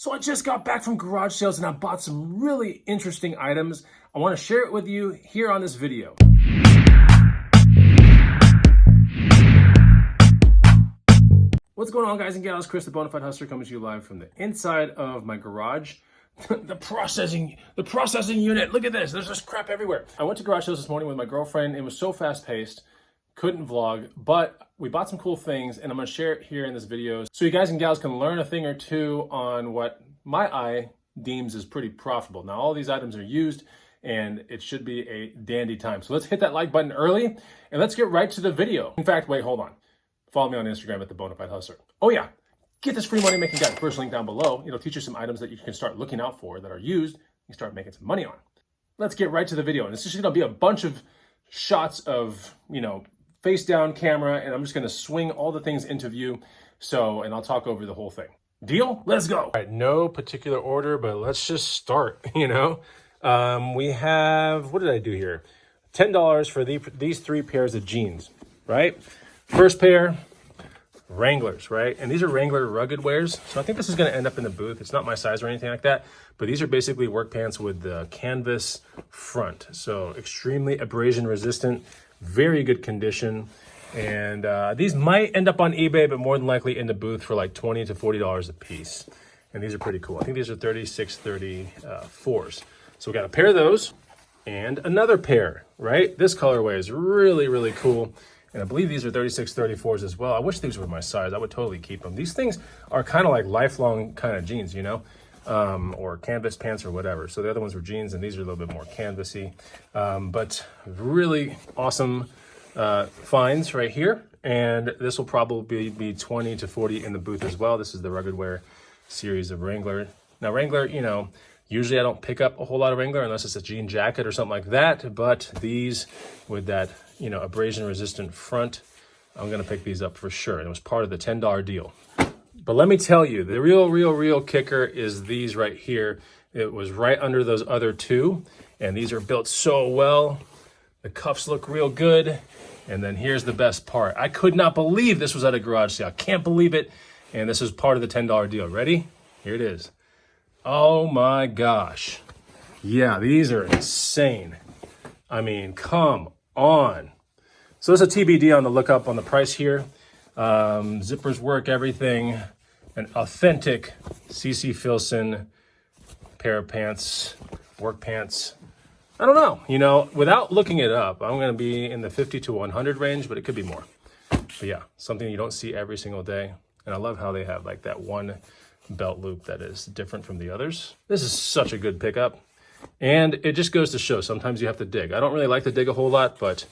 So I just got back from garage sales and I bought some really interesting items. I want to share it with you here on this video. What's going on, guys and gals? Chris, the Bonafide Hustler, coming to you live from the inside of my garage. the processing unit. Look at this. There's just crap everywhere. I went to garage sales this morning with my girlfriend. It was so fast paced. Couldn't vlog, but we bought some cool things and I'm going to share it here in this video so you guys and gals can learn a thing or two on what my eye deems is pretty profitable. Now, all these items are used and it should be a dandy time. So let's hit that like button early and let's get right to the video. In fact, wait, hold on. Follow me on Instagram at the Bonafide Hustler. Oh yeah, get this free money making guide. First link down below. It'll teach you some items that you can start looking out for that are used. You start making some money on. Let's get right to the video. And it's just going to be a bunch of shots of, face down camera, and I'm just gonna swing all the things into view. And I'll talk over the whole thing. Deal? Let's go. All right, no particular order, but let's just start, We have, what did I do here? $10 for these three pairs of jeans, right? First pair, Wranglers, right? And these are Wrangler rugged wears. So I think this is gonna end up in the booth. It's not my size or anything like that, but these are basically work pants with the canvas front. So extremely abrasion resistant, very good condition. And these might end up on eBay, but more than likely in the booth for like $20 to $40 a piece. And these are pretty cool. I think these are 3634s. So we got a pair of those and another pair, right? This colorway is really, really cool. And I believe these are 3634s as well. I wish these were my size. I would totally keep them. These things are kind of like lifelong kind of jeans, or canvas pants or whatever. So the other ones were jeans and these are a little bit more canvassy, but really awesome finds right here. And this will probably be 20 to 40 in the booth as well. This is the rugged wear series of Wrangler. Now Wrangler, usually I don't pick up a whole lot of Wrangler unless it's a jean jacket or something like that, but these with that, abrasion resistant front, I'm gonna pick these up for sure. And it was part of the $10 deal. But let me tell you, the real kicker is these right here. It was right under those other two, and these are built so well. The cuffs look real good. And then here's the best part. I could not believe this was at a garage sale. I can't believe it. And this is part of the $10 deal. Ready? Here it is. Oh my gosh. Yeah, these are insane. I mean, come on. So there's a TBD on the lookup on the price here. Zippers work, everything. An authentic CC Filson pair of pants, work pants. I don't know, without looking it up, I'm gonna be in the 50 to 100 range, but it could be more. But yeah, something you don't see every single day. And I love how they have like that one belt loop that is different from the others. This is such a good pickup. And it just goes to show, sometimes you have to dig. I don't really like to dig a whole lot, but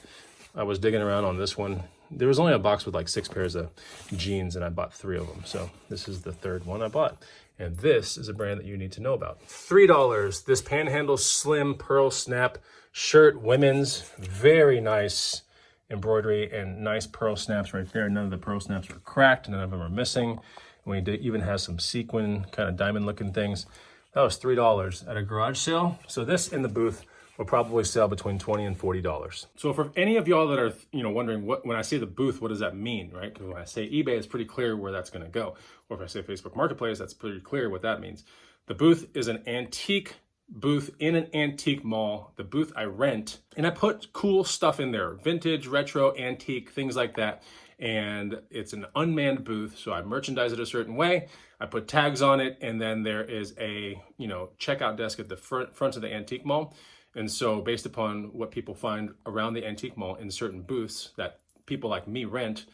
I was digging around on this one. There was only a box with like 6 pairs of jeans and I bought 3 of them. So this is the third one I bought. And this is a brand that you need to know about. $3, this Panhandle Slim Pearl Snap shirt, women's, very nice embroidery and nice pearl snaps right there. None of the pearl snaps are cracked, none of them are missing. And we even has some sequin kind of diamond looking things. That was $3 at a garage sale. So this in the booth will probably sell between $20 and $40. So for any of y'all that are, wondering when I say the booth, what does that mean, right? Because when I say eBay, it's pretty clear where that's going to go. Or if I say Facebook Marketplace, that's pretty clear what that means. The booth is an antique booth in an antique mall. The booth I rent, and I put cool stuff in there, vintage, retro, antique, things like that. And it's an unmanned booth, so I merchandise it a certain way. I put tags on it, and then there is a, checkout desk at the front of the antique mall. And so based upon what people find around the antique mall in certain booths that people like me rent,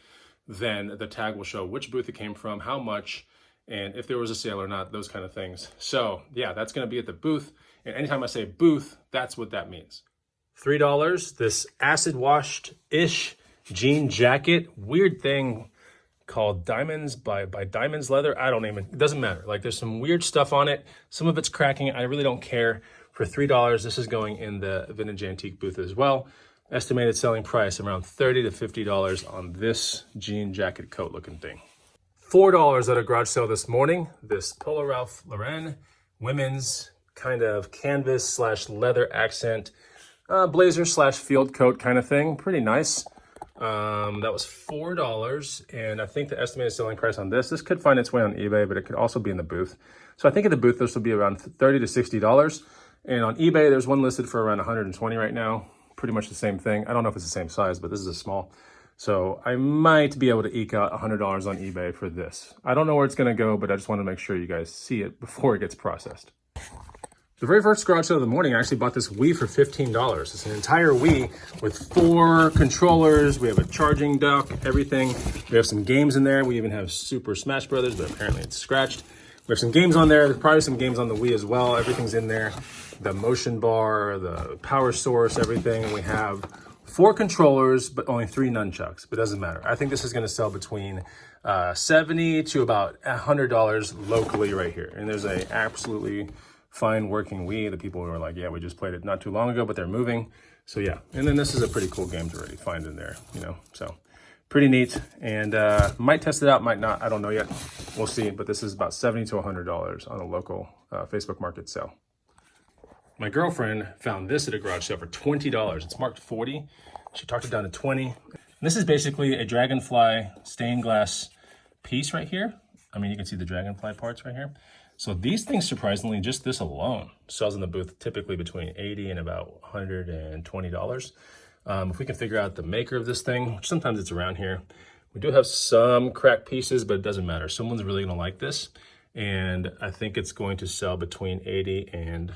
then the tag will show which booth it came from, how much, and if there was a sale or not, those kind of things. So yeah, that's gonna be at the booth. And anytime I say booth, that's what that means. $3, this acid washed-ish jean jacket, weird thing called Diamonds by Diamonds Leather. It doesn't matter. Like there's some weird stuff on it. Some of it's cracking. I really don't care. For $3, this is going in the vintage antique booth as well. Estimated selling price around $30 to $50 on this jean jacket coat looking thing. $4 at a garage sale this morning. This Polo Ralph Lauren women's kind of canvas / leather accent blazer / field coat kind of thing. Pretty nice. That was $4, and I think the estimated selling price on this could find its way on eBay, but it could also be in the booth. So I think at the booth, this will be around $30 to $60. And on eBay, there's one listed for around 120 right now. Pretty much the same thing. I don't know if it's the same size, but this is a small. So I might be able to eke out $100 on eBay for this. I don't know where it's gonna go, but I just want to make sure you guys see it before it gets processed. The very first garage sale of the morning, I actually bought this Wii for $15. It's an entire Wii with 4 controllers. We have a charging dock, everything. We have some games in there. We even have Super Smash Brothers, but apparently it's scratched. We have some games on there. There's probably some games on the Wii as well. Everything's in there. The motion bar, the power source, everything. And we have 4 controllers, but only 3 nunchucks, but it doesn't matter. I think this is gonna sell between $70 to about $100 locally right here. And there's a absolutely fine working Wii. The people were like, yeah, we just played it not too long ago, but they're moving. So yeah, and then this is a pretty cool game to really find in there, you know, so pretty neat. And might test it out, might not, I don't know yet. We'll see, but this is about $70 to $100 on a local Facebook market sale. My girlfriend found this at a garage sale for $20. It's marked 40. She talked it down to 20. And this is basically a dragonfly stained glass piece right here. I mean, you can see the dragonfly parts right here. So these things, surprisingly, just this alone sells in the booth typically between $80 and about $120. If we can figure out the maker of this thing, which sometimes it's around here, we do have some cracked pieces, but it doesn't matter. Someone's really gonna like this. And I think it's going to sell between $80 and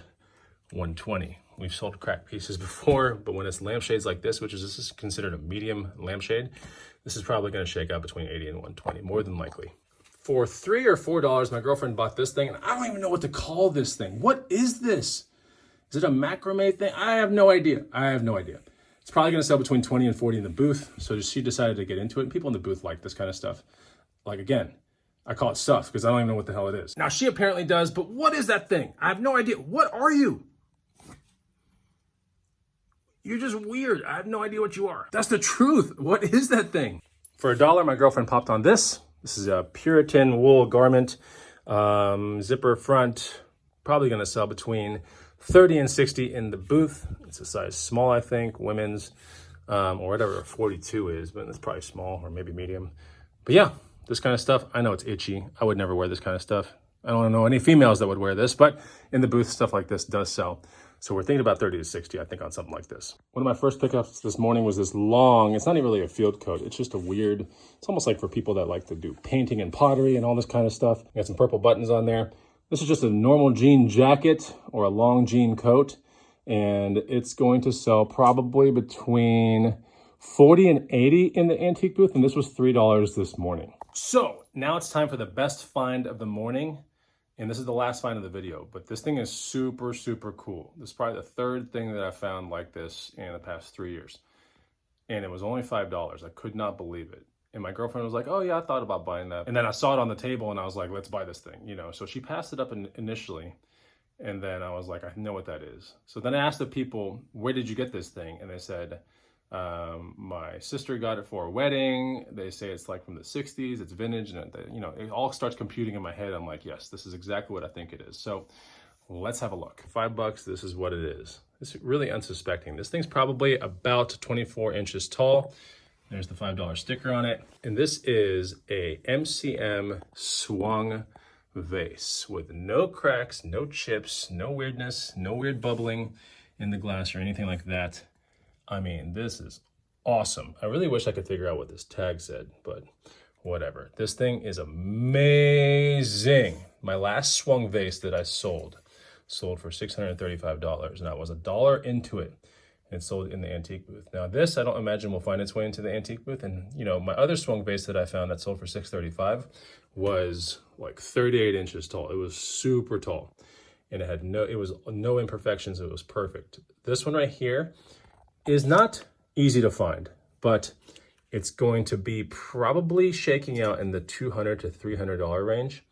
$120. We've sold cracked pieces before, but when it's lampshades like this, this is considered a medium lampshade, this is probably gonna shake out between $80 and $120, more than likely. For $3 or $4, my girlfriend bought this thing, and I don't even know what to call this thing. What is this? Is it a macrame thing? I have no idea. It's probably gonna sell between 20 and 40 in the booth, so she decided to get into it, and people in the booth like this kind of stuff. Like, again, I call it stuff because I don't even know what the hell it is. Now, she apparently does, but what is that thing? I have no idea. What are you? You're just weird. I have no idea what you are. That's the truth. What is that thing? For $1, my girlfriend popped on this. This is a Puritan wool garment, zipper front, probably gonna sell between 30 and 60 in the booth. It's a size small, I think, women's, or whatever a 42 is, but it's probably small or maybe medium. But yeah, this kind of stuff, I know it's itchy. I would never wear this kind of stuff. I don't know any females that would wear this, but in the booth, stuff like this does sell. So we're thinking about 30 to 60, I think, on something like this. One of my first pickups this morning was this long, it's not even really a field coat. It's just a weird, it's almost like for people that like to do painting and pottery and all this kind of stuff. Got some purple buttons on there. This is just a normal jean jacket or a long jean coat. And it's going to sell probably between 40 and 80 in the antique booth. And this was $3 this morning. So now it's time for the best find of the morning. And this is the last find of the video, but this thing is super, super cool. This is probably the 3rd thing that I found like this in the past 3 years. And it was only $5. I could not believe it. And my girlfriend was like, oh yeah, I thought about buying that. And then I saw it on the table and I was like, let's buy this thing, you know? So she passed it up initially. And then I was like, I know what that is. So then I asked the people, where did you get this thing? And they said, my sister got it for a wedding. They say it's like from the 60s, it's vintage, and you know, it all starts computing in my head. I'm like, yes, this is exactly what I think it is. So let's have a look. $5, this is what it is. It's really unsuspecting. This thing's probably about 24 inches tall. There's the $5 sticker on it. And this is a MCM swung vase with no cracks, no chips, no weirdness, no weird bubbling in the glass or anything like that. I mean, this is awesome. I really wish I could figure out what this tag said, but whatever. This thing is amazing. My last swung vase that I sold for $635, and I was $1 into it, and sold in the antique booth. Now this, I don't imagine will find its way into the antique booth, and you know, my other swung vase that I found that sold for $635 was like 38 inches tall. It was super tall, and it was no imperfections. It was perfect. This one right here is not easy to find, but it's going to be probably shaking out in the $200 to $300 range,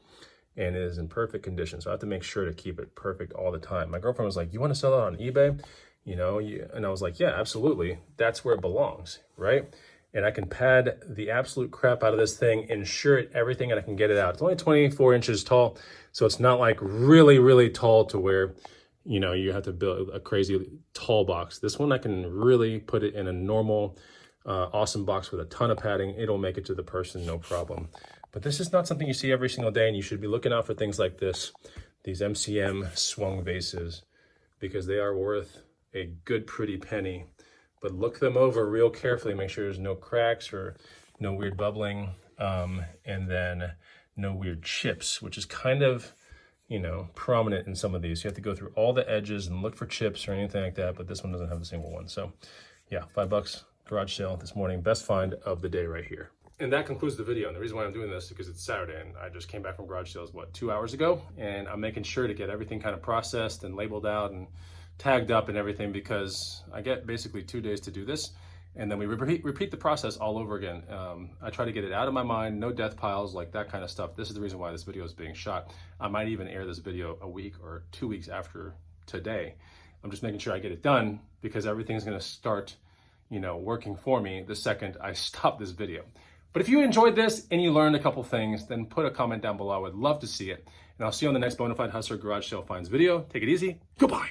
and it is in perfect condition. So I have to make sure to keep it perfect all the time. My girlfriend was like, you want to sell it on eBay? You know, and I was like, yeah, absolutely. That's where it belongs, right? And I can pad the absolute crap out of this thing, insure it, everything, and I can get it out. It's only 24 inches tall, so it's not like really, really tall to where, you know, you have to build a crazy tall box. This one, I can really put it in a normal awesome box with a ton of padding. It'll make it to the person, no problem. But this is not something you see every single day, and you should be looking out for things like this, these MCM swung vases, because they are worth a good, pretty penny. But look them over real carefully, make sure there's no cracks or no weird bubbling, and then no weird chips, which is kind of, you know, prominent in some of these. You have to go through all the edges and look for chips or anything like that, but this one doesn't have a single one. So yeah, $5, garage sale this morning. Best find of the day right here. And that concludes the video. And the reason why I'm doing this is because it's Saturday and I just came back from garage sales, what, 2 hours ago? And I'm making sure to get everything kind of processed and labeled out and tagged up and everything, because I get basically 2 days to do this. And then we repeat the process all over again. I try to get it out of my mind, no death piles, like that kind of stuff. This is the reason why this video is being shot. I might even air this video a week or 2 weeks after today. I'm just making sure I get it done, because everything's gonna start, you know, working for me the second I stop this video. But if you enjoyed this and you learned a couple things, then put a comment down below. I would love to see it. And I'll see you on the next Bonafide Hustler Garage Sale Finds video. Take it easy. Goodbye.